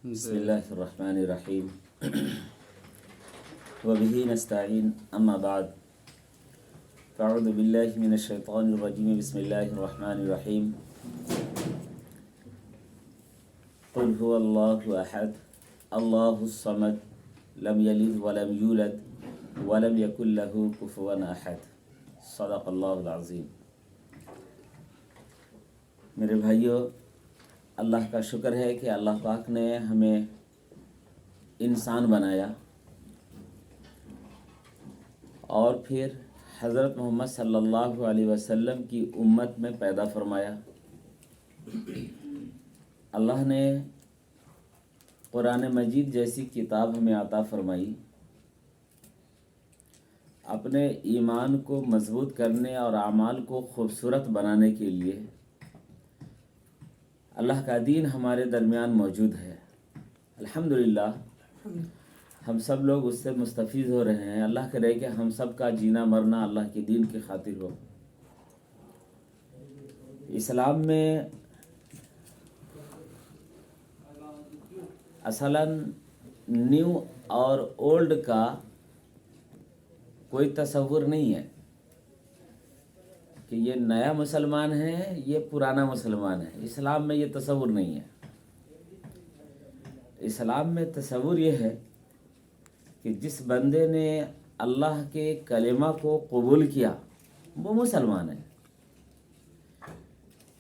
بسم الله الرحمن الرحيم وبه نستعين أما بعد فأعوذ بالله من الشيطان الرجيم بسم الله الرحمن الرحيم قل هو الله أحد الله الصمد لم يلد ولم يولد ولم يكن له كفوا أحد صدق الله العظيم۔ میرے بھائیو، اللہ کا شکر ہے کہ اللہ پاک نے ہمیں انسان بنایا اور پھر حضرت محمد صلی اللہ علیہ وسلم کی امت میں پیدا فرمایا۔ اللہ نے قرآن مجید جیسی کتاب ہمیں عطا فرمائی، اپنے ایمان کو مضبوط کرنے اور اعمال کو خوبصورت بنانے کے لیے اللہ کا دین ہمارے درمیان موجود ہے۔ الحمدللہ ہم سب لوگ اس سے مستفید ہو رہے ہیں۔ اللہ کرے کہ ہم سب کا جینا مرنا اللہ کے دین کی خاطر ہو۔ اسلام میں اصلاً نیو اور اولڈ کا کوئی تصور نہیں ہے کہ یہ نیا مسلمان ہے، یہ پرانا مسلمان ہے۔ اسلام میں یہ تصور نہیں ہے۔ اسلام میں تصور یہ ہے کہ جس بندے نے اللہ کے کلمہ کو قبول کیا وہ مسلمان ہے۔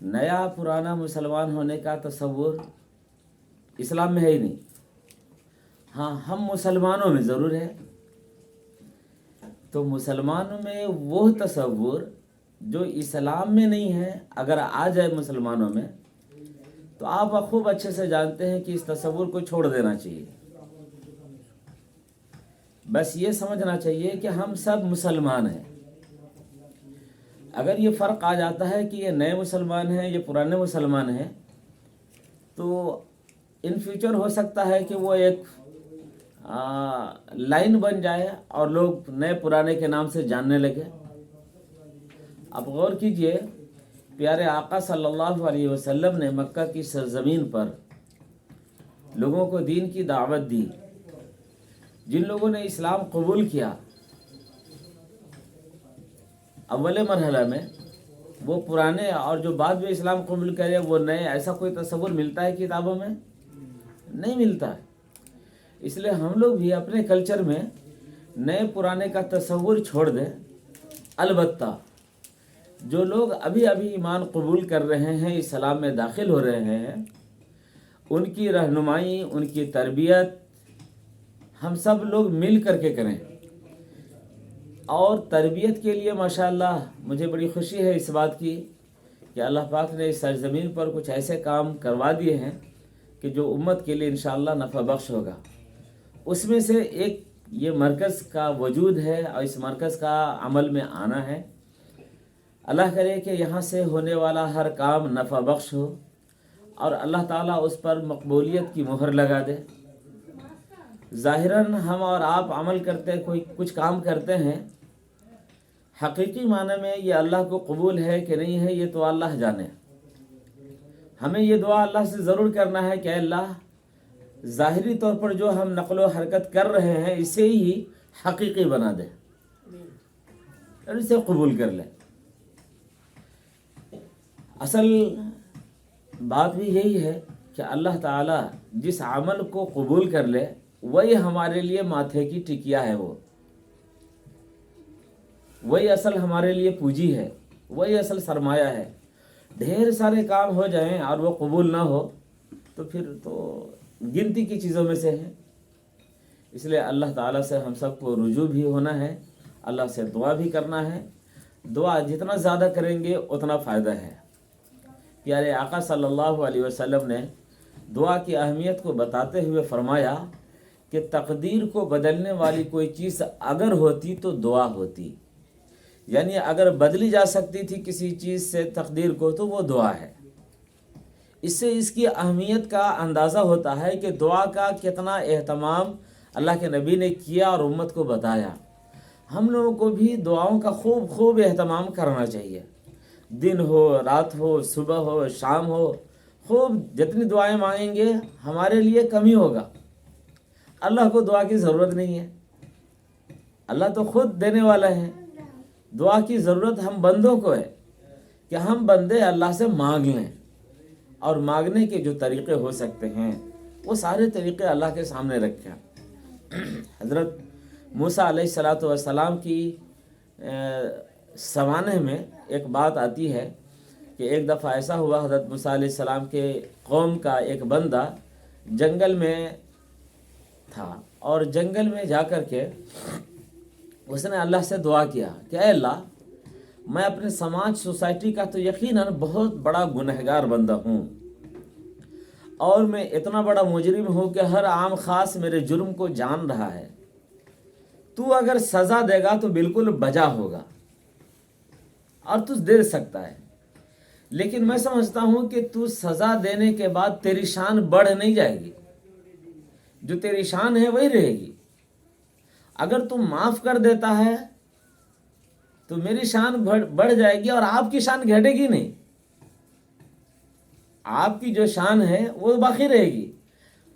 نیا پرانا مسلمان ہونے کا تصور اسلام میں ہے ہی نہیں۔ ہاں، ہم مسلمانوں میں ضرور ہے۔ تو مسلمانوں میں وہ تصور جو اسلام میں نہیں ہے اگر آ جائے مسلمانوں میں تو آپ خوب اچھے سے جانتے ہیں کہ اس تصور کو چھوڑ دینا چاہیے۔ بس یہ سمجھنا چاہیے کہ ہم سب مسلمان ہیں۔ اگر یہ فرق آ جاتا ہے کہ یہ نئے مسلمان ہیں، یہ پرانے مسلمان ہیں، تو ان فیوچر ہو سکتا ہے کہ وہ ایک لائن بن جائے اور لوگ نئے پرانے کے نام سے جاننے لگے۔ اب غور کیجئے، پیارے آقا صلی اللہ علیہ وسلم نے مکہ کی سرزمین پر لوگوں کو دین کی دعوت دی۔ جن لوگوں نے اسلام قبول کیا اول مرحلہ میں، وہ پرانے اور جو بعد میں اسلام قبول کرے وہ نئے، ایسا کوئی تصور ملتا ہے کتابوں میں؟ نہیں ملتا ہے۔ اس لیے ہم لوگ بھی اپنے کلچر میں نئے پرانے کا تصور چھوڑ دیں۔ البتہ جو لوگ ابھی ایمان قبول کر رہے ہیں، اسلام میں داخل ہو رہے ہیں، ان کی رہنمائی، ان کی تربیت ہم سب لوگ مل کر کے کریں۔ اور تربیت کے لیے ماشاءاللہ مجھے بڑی خوشی ہے اس بات کی کہ اللہ پاک نے اس سرزمین پر کچھ ایسے کام کروا دیے ہیں کہ جو امت کے لیے انشاءاللہ نفع بخش ہوگا۔ اس میں سے ایک یہ مرکز کا وجود ہے اور اس مرکز کا عمل میں آنا ہے۔ اللہ کرے کہ یہاں سے ہونے والا ہر کام نفع بخش ہو اور اللہ تعالیٰ اس پر مقبولیت کی مہر لگا دے۔ ظاہراً ہم اور آپ عمل کرتے کچھ کام کرتے ہیں، حقیقی معنی میں یہ اللہ کو قبول ہے کہ نہیں ہے یہ تو اللہ جانے۔ ہمیں یہ دعا اللہ سے ضرور کرنا ہے کہ اے اللہ، ظاہری طور پر جو ہم نقل و حرکت کر رہے ہیں اسے ہی حقیقی بنا دے اور اسے قبول کر لے۔ اصل بات بھی یہی ہے کہ اللہ تعالیٰ جس عمل کو قبول کر لے وہی ہمارے لیے ماتھے کی ٹکیا ہے، وہی اصل ہمارے لیے پونجی ہے، وہی اصل سرمایہ ہے۔ ڈھیر سارے کام ہو جائیں اور وہ قبول نہ ہو تو پھر تو گنتی کی چیزوں میں سے ہے۔ اس لیے اللہ تعالیٰ سے ہم سب کو رجوع بھی ہونا ہے، اللہ سے دعا بھی کرنا ہے۔ دعا جتنا زیادہ کریں گے اتنا فائدہ ہے۔ پیارے آقا صلی اللہ علیہ وسلم نے دعا کی اہمیت کو بتاتے ہوئے فرمایا کہ تقدیر کو بدلنے والی کوئی چیز اگر ہوتی تو دعا ہوتی، یعنی اگر بدلی جا سکتی تھی کسی چیز سے تقدیر کو تو وہ دعا ہے۔ اس سے اس کی اہمیت کا اندازہ ہوتا ہے کہ دعا کا کتنا اہتمام اللہ کے نبی نے کیا اور امت کو بتایا۔ ہم لوگوں کو بھی دعاؤں کا خوب اہتمام کرنا چاہیے۔ دن ہو، رات ہو، صبح ہو، شام ہو، خوب جتنی دعائیں مانگیں گے ہمارے لیے کم ہی ہوگا. اللہ کو دعا کی ضرورت نہیں ہے، اللہ تو خود دینے والا ہے. دعا کی ضرورت ہم بندوں کو ہے کہ ہم بندے اللہ سے مانگ لیں، اور مانگنے کے جو طریقے ہو سکتے ہیں وہ سارے طریقے اللہ کے سامنے رکھیں. حضرت موسیٰ علیہ السلام کی سوانح میں ایک بات آتی ہے کہ ایک دفعہ ایسا ہوا، حضرت موسیٰ علیہ السلام کے قوم کا ایک بندہ جنگل میں تھا، اور جنگل میں جا کر کے اس نے اللہ سے دعا کیا کہ اے اللہ، میں اپنے سماج سوسائٹی کا تو یقیناً بہت بڑا گنہگار بندہ ہوں، اور میں اتنا بڑا مجرم ہوں کہ ہر عام خاص میرے جرم کو جان رہا ہے. تو اگر سزا دے گا تو بالکل بجا ہوگا اور تو دے سکتا ہے، لیکن میں سمجھتا ہوں کہ تو سزا دینے کے بعد تیری شان بڑھ نہیں جائے گی، جو تیری شان ہے وہی رہے گی. اگر تو معاف کر دیتا ہے تو میری شان بڑھ جائے گی اور آپ کی شان گھٹے گی نہیں. آپ کی جو شان ہے وہ باقی رہے گی.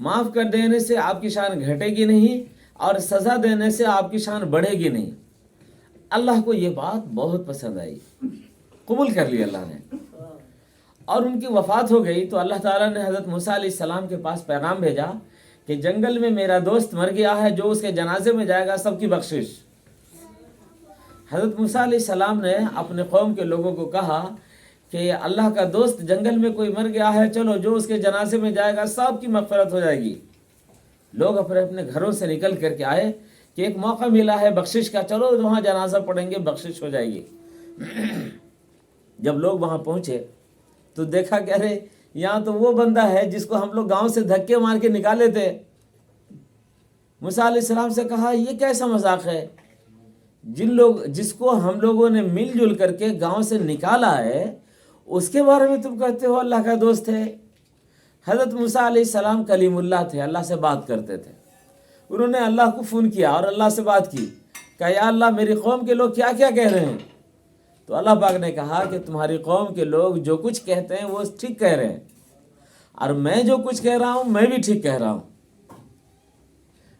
معاف کر دینے سے آپ کی شان گھٹے گی نہیں، اور سزا دینے سے آپ کی شان بڑھے گی نہیں. اللہ کو یہ بات بہت پسند آئی، قبول کر لی اللہ نے، اور ان کی وفات ہو گئی. تو اللہ تعالیٰ نے حضرت موسیٰ علیہ السلام کے پاس پیغام بھیجا کہ جنگل میں میرا دوست مر گیا ہے، جو اس کے جنازے میں جائے گا سب کی بخشش. حضرت موسیٰ علیہ السلام نے اپنے قوم کے لوگوں کو کہا کہ اللہ کا دوست جنگل میں کوئی مر گیا ہے، چلو جو اس کے جنازے میں جائے گا سب کی مغفرت ہو جائے گی. لوگ اپنے اپنے گھروں سے نکل کر کے آئے کہ ایک موقع ملا ہے بخشش کا، چلو وہاں جنازہ پڑھیں گے، بخشش ہو جائے گی. جب لوگ وہاں پہنچے تو دیکھا کہ ارے یہاں تو وہ بندہ ہے جس کو ہم لوگ گاؤں سے دھکے مار کے نکالے تھے. موسیٰ علیہ السلام سے کہا یہ کیسا مذاق ہے؟ جس کو ہم لوگوں نے مل جل کر کے گاؤں سے نکالا ہے، اس کے بارے میں تم کہتے ہو اللہ کا دوست ہے. حضرت موسیٰ علیہ السلام کلیم اللہ تھے، اللہ سے بات کرتے تھے. انہوں نے اللہ کو فون کیا اور اللہ سے بات کی، کہا یا اللہ میری قوم کے لوگ کیا کیا کہہ رہے ہیں. تو اللہ پاک نے کہا کہ تمہاری قوم کے لوگ جو کچھ کہتے ہیں وہ ٹھیک کہہ رہے ہیں، اور میں جو کچھ کہہ رہا ہوں میں بھی ٹھیک کہہ رہا ہوں.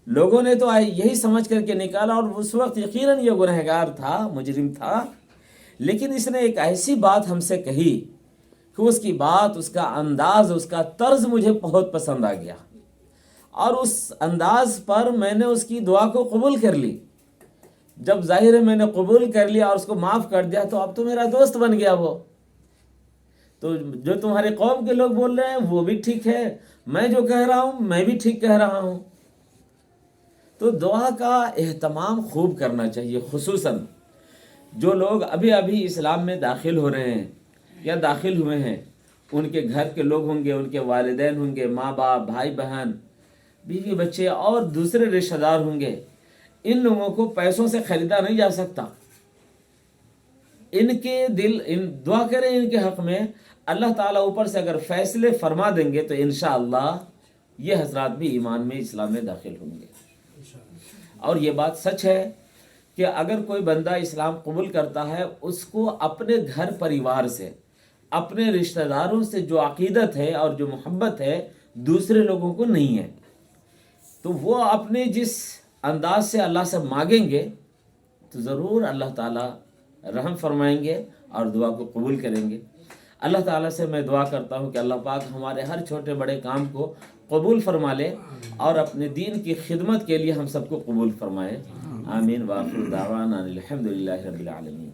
لوگوں نے تو یہی سمجھ کر کے نکالا، اور اس وقت یقیناً یہ گنہگار تھا، مجرم تھا، لیکن اس نے ایک ایسی بات ہم سے کہی کہ اس کی بات، اس کا انداز، اس کا طرز مجھے بہت پسند آ گیا، اور اس انداز پر میں نے اس کی دعا کو قبول کر لی. جب ظاہر ہے میں نے قبول کر لیا اور اس کو معاف کر دیا تو اب تو میرا دوست بن گیا وہ. تو جو تمہارے قوم کے لوگ بول رہے ہیں وہ بھی ٹھیک ہے، میں جو کہہ رہا ہوں میں بھی ٹھیک کہہ رہا ہوں. تو دعا کا اہتمام خوب کرنا چاہیے، خصوصاً جو لوگ ابھی ابھی اسلام میں داخل ہو رہے ہیں یا داخل ہوئے ہیں. ان کے گھر کے لوگ ہوں گے، ان کے والدین ہوں گے، ماں باپ، بھائی بہن، بیوی بچے اور دوسرے رشتہ دار ہوں گے. ان لوگوں کو پیسوں سے خریدا نہیں جا سکتا. ان کے دل دعا کریں ان کے حق میں، اللہ تعالیٰ اوپر سے اگر فیصلے فرما دیں گے تو انشاءاللہ یہ حضرات بھی ایمان میں، اسلام میں داخل ہوں گے. اور یہ بات سچ ہے کہ اگر کوئی بندہ اسلام قبول کرتا ہے، اس کو اپنے گھر پریوار سے، اپنے رشتہ داروں سے جو عقیدت ہے اور جو محبت ہے دوسرے لوگوں کو نہیں ہے. تو وہ اپنے جس انداز سے اللہ سے مانگیں گے تو ضرور اللہ تعالیٰ رحم فرمائیں گے اور دعا کو قبول کریں گے. اللہ تعالیٰ سے میں دعا کرتا ہوں کہ اللہ پاک ہمارے ہر چھوٹے بڑے کام کو قبول فرما لے اور اپنے دین کی خدمت کے لیے ہم سب کو قبول فرمائے. آمین. وآخر دعوانا الحمدللہ رب العالمین.